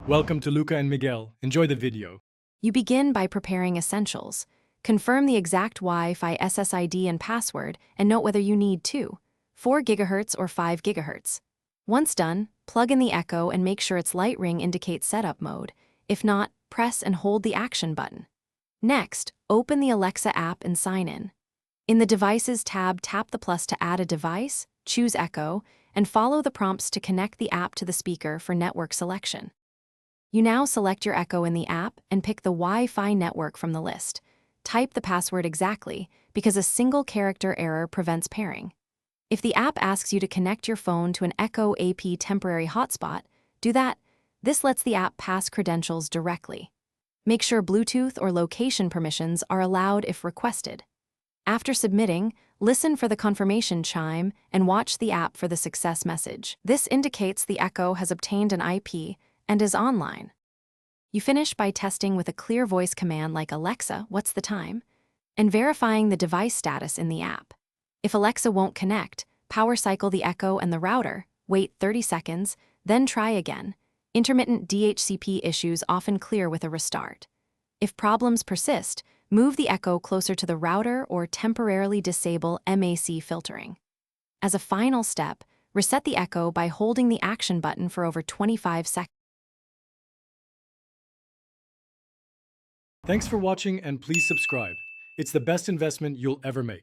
Welcome to Luca and Miguel. Enjoy the video. You begin by preparing essentials. Confirm the exact Wi-Fi SSID and password, and note whether you need 4 GHz or 5 GHz. Once done, plug in the Echo and make sure its light ring indicates setup mode. If not, press and hold the action button. Next, open the Alexa app and sign in. In the Devices tab, tap the plus to add a device, choose Echo, and follow the prompts to connect the app to the speaker for network selection. You now select your Echo in the app and pick the Wi-Fi network from the list. Type the password exactly, because a single character error prevents pairing. If the app asks you to connect your phone to an Echo AP temporary hotspot, do that. This lets the app pass credentials directly. Make sure Bluetooth or location permissions are allowed if requested. After submitting, listen for the confirmation chime and watch the app for the success message. This indicates the Echo has obtained an IP and is online. You finish by testing with a clear voice command like Alexa, what's the time? And verifying the device status in the app. If Alexa won't connect, power cycle the Echo and the router, wait 30 seconds, then try again. Intermittent DHCP issues often clear with a restart. If problems persist, move the Echo closer to the router or temporarily disable MAC filtering. As a final step, reset the Echo by holding the action button for over 25 seconds. Thanks for watching and please subscribe. It's the best investment you'll ever make.